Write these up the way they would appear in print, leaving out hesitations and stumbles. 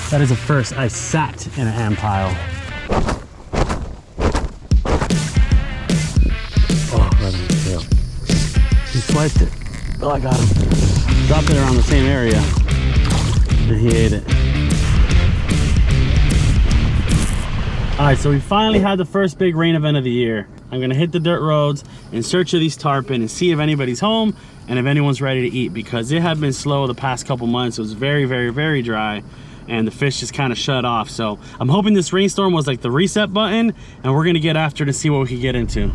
That is a first. I sat in an ant pile. Oh, right on his tail. He swiped it. Oh, I got him. Dropped it around the same area, and he ate it. All right, so we finally had the first big rain event of the year. I'm gonna hit the dirt roads in search of these tarpon and see if anybody's home and if anyone's ready to eat, because it had been slow the past couple months. It was very, very, very dry, and the fish just kind of shut off. So I'm hoping this rainstorm was like the reset button, and we're gonna get after to see what we can get into.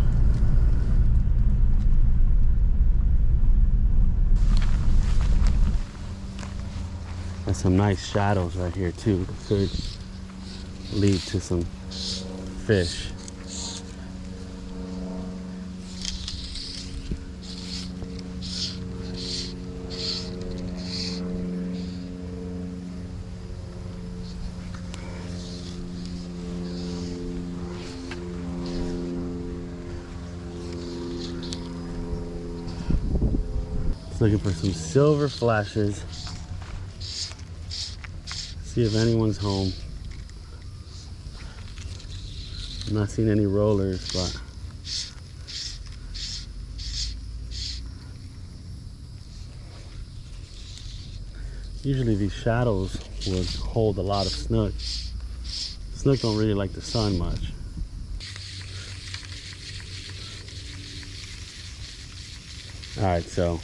There's some nice shadows right here too that could lead to some fish. Just looking for some silver flashes. See if anyone's home. I'm not seeing any rollers, but usually these shadows would hold a lot of snook. Snook don't really like the sun much. All right, so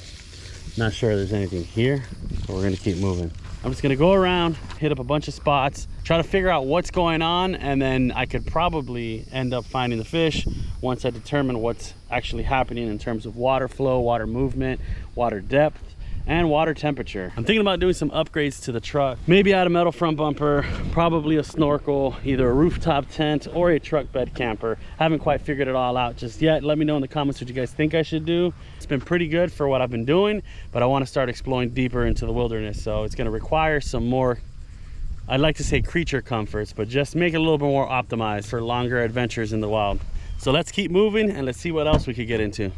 not sure there's anything here, but we're gonna keep moving. I'm just gonna go around, hit up a bunch of spots, try to figure out what's going on, and then I could probably end up finding the fish once I determine what's actually happening in terms of water flow, water movement, water depth, and water temperature. I'm thinking about doing some upgrades to the truck. Maybe add a metal front bumper, probably a snorkel, either a rooftop tent or a truck bed camper. Haven't quite figured it all out just yet. Let me know in the comments what you guys think I should do. It's been pretty good for what I've been doing, but I want to start exploring deeper into the wilderness. So it's going to require some more, I'd like to say creature comforts, but just make it a little bit more optimized for longer adventures in the wild. So let's keep moving and let's see what else we could get into.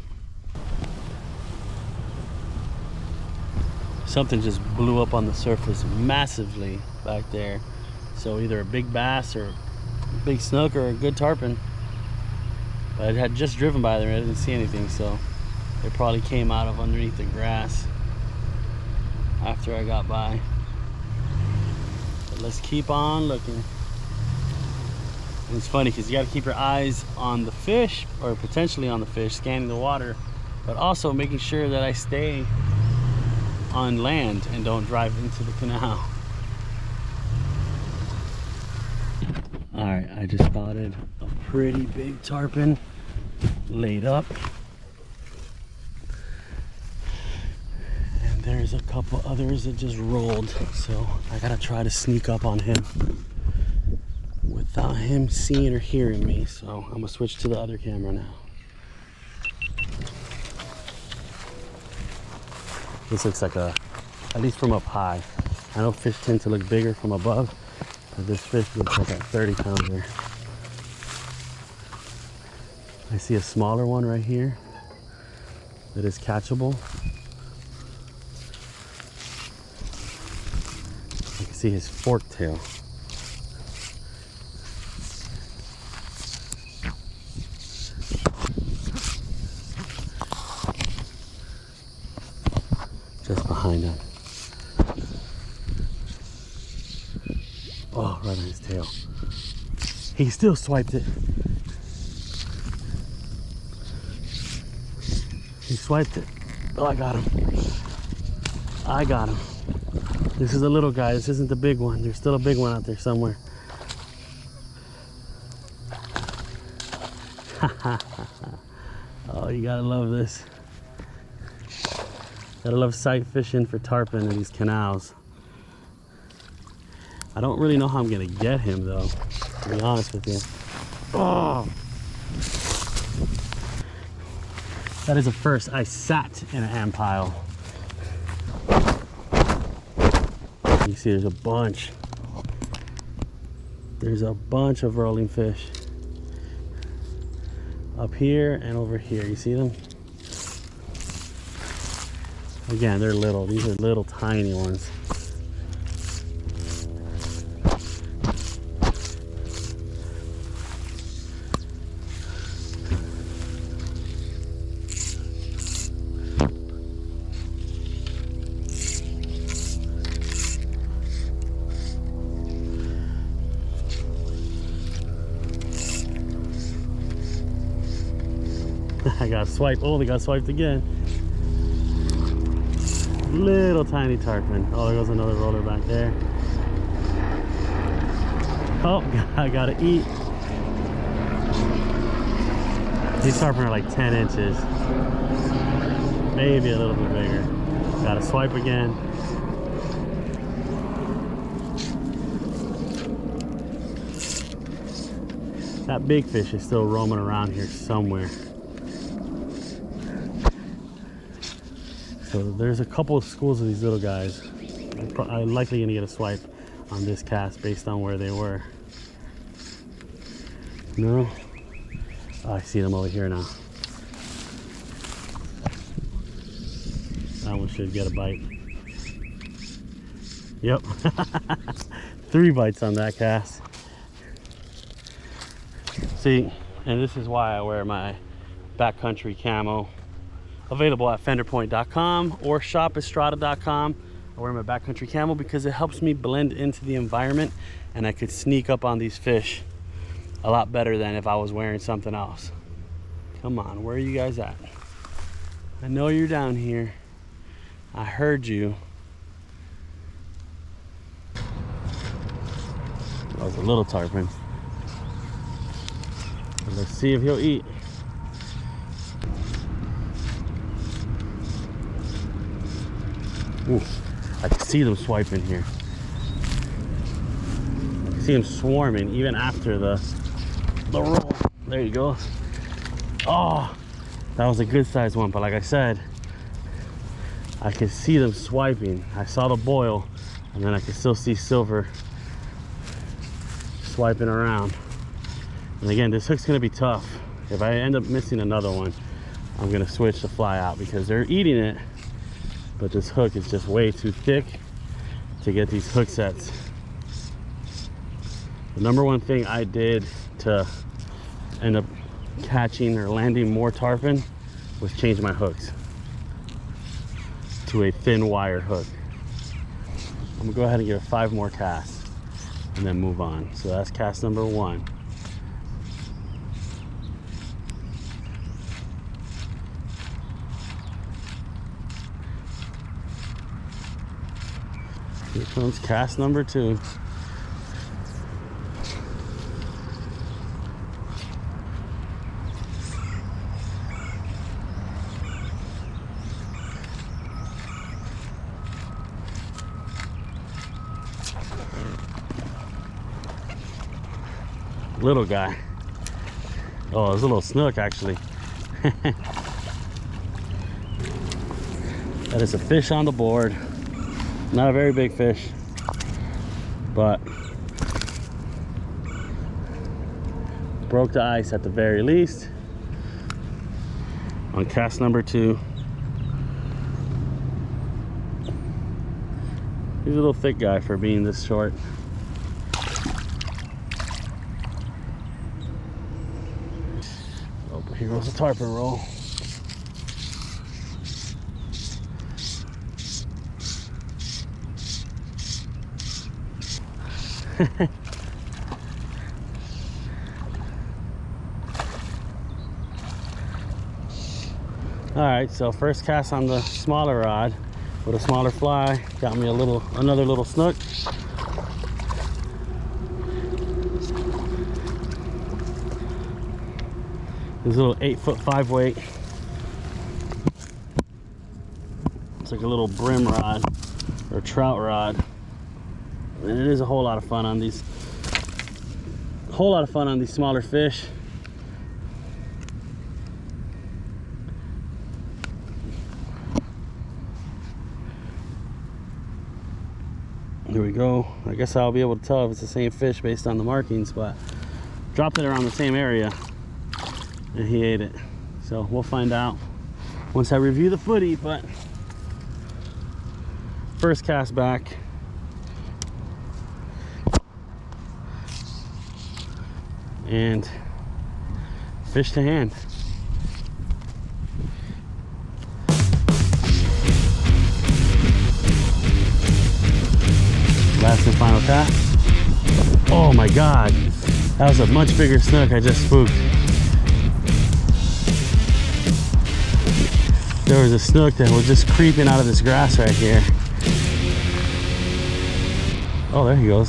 Something just blew up on the surface massively back there. So either a big bass or a big snook or a good tarpon. But I had just driven by there and I didn't see anything, so they probably came out of underneath the grass after I got by. But let's keep on looking. And it's funny because you got to keep your eyes on the fish, or potentially on the fish, scanning the water, but also making sure that I stay on land and don't drive into the canal. All right, I just spotted a pretty big tarpon laid up, and there's a couple others that just rolled, so I gotta try to sneak up on him without him seeing or hearing me. So I'm gonna switch to the other camera now. This looks like a, at least from up high. I know fish tend to look bigger from above, but this fish looks like a 30 pounder. I see a smaller one right here that is catchable. I can see his fork tail. Just behind him. Oh, right on his tail. He still swiped it. He swiped it. Oh, I got him. I got him. This is a little guy. This isn't the big one. There's still a big one out there somewhere. Oh, you gotta love this. Gotta love sight fishing for tarpon in these canals. I don't really know how I'm gonna get him though, to be honest with you. Oh! That is a first. I sat in an ant pile. You see there's a bunch. There's a bunch of rolling fish. Up here and over here, you see them? Again, they're little. These are little tiny ones. I got swiped. Oh, they got swiped again. Little tiny tarpon. Oh, there goes another roller back there. Oh, I gotta eat. These tarpon are like 10 inches. Maybe a little bit bigger. Gotta swipe again. That big fish is still roaming around here somewhere. So there's a couple of schools of these little guys. I'm likely gonna get a swipe on this cast based on where they were. No? Oh, I see them over here now. That one should get a bite. Yep. 3 bites on that cast. See, and this is why I wear my backcountry camo. Available at fenderpoint.com or shopestrada.com. I wear my backcountry camo because it helps me blend into the environment, and I could sneak up on these fish a lot better than if I was wearing something else. Come on, where are you guys at? I know you're down here. I heard you. That was a little tarpon. Let's see if he'll eat. Ooh, I can see them swiping here. I can see them swarming even after the roll. There you go. Oh, that was a good sized one, but like I said, I could see them swiping. I saw the boil, and then I could still see silver swiping around. And again, this hook's gonna be tough. If I end up missing another one, I'm gonna switch the fly out because they're eating it, but this hook is just way too thick to get these hook sets. The number one thing I did to end up catching or landing more tarpon was change my hooks to a thin wire hook. I'm gonna go ahead and give it 5 more casts and then move on. So that's cast number 1. Here comes cast number 2. Little guy. Oh, it's a little snook actually. That is a fish on the board. Not a very big fish, but broke the ice at the very least on cast number 2. He's a little thick guy for being this short. Oh, but here goes the tarpon roll. All right, so first cast on the smaller rod with a smaller fly got me another little snook. This little 8'5" weight. It's like a little brim rod or trout rod. And it is a whole lot of fun on these smaller fish. Here we go. I guess I'll be able to tell if it's the same fish based on the markings, but dropped it around the same area and he ate it. So we'll find out once I review the footy, but first cast back. And fish to hand. Last and final cast. Oh my God, that was a much bigger snook I just spooked. there was a snook that was just creeping out of this grass right here. Oh, there he goes.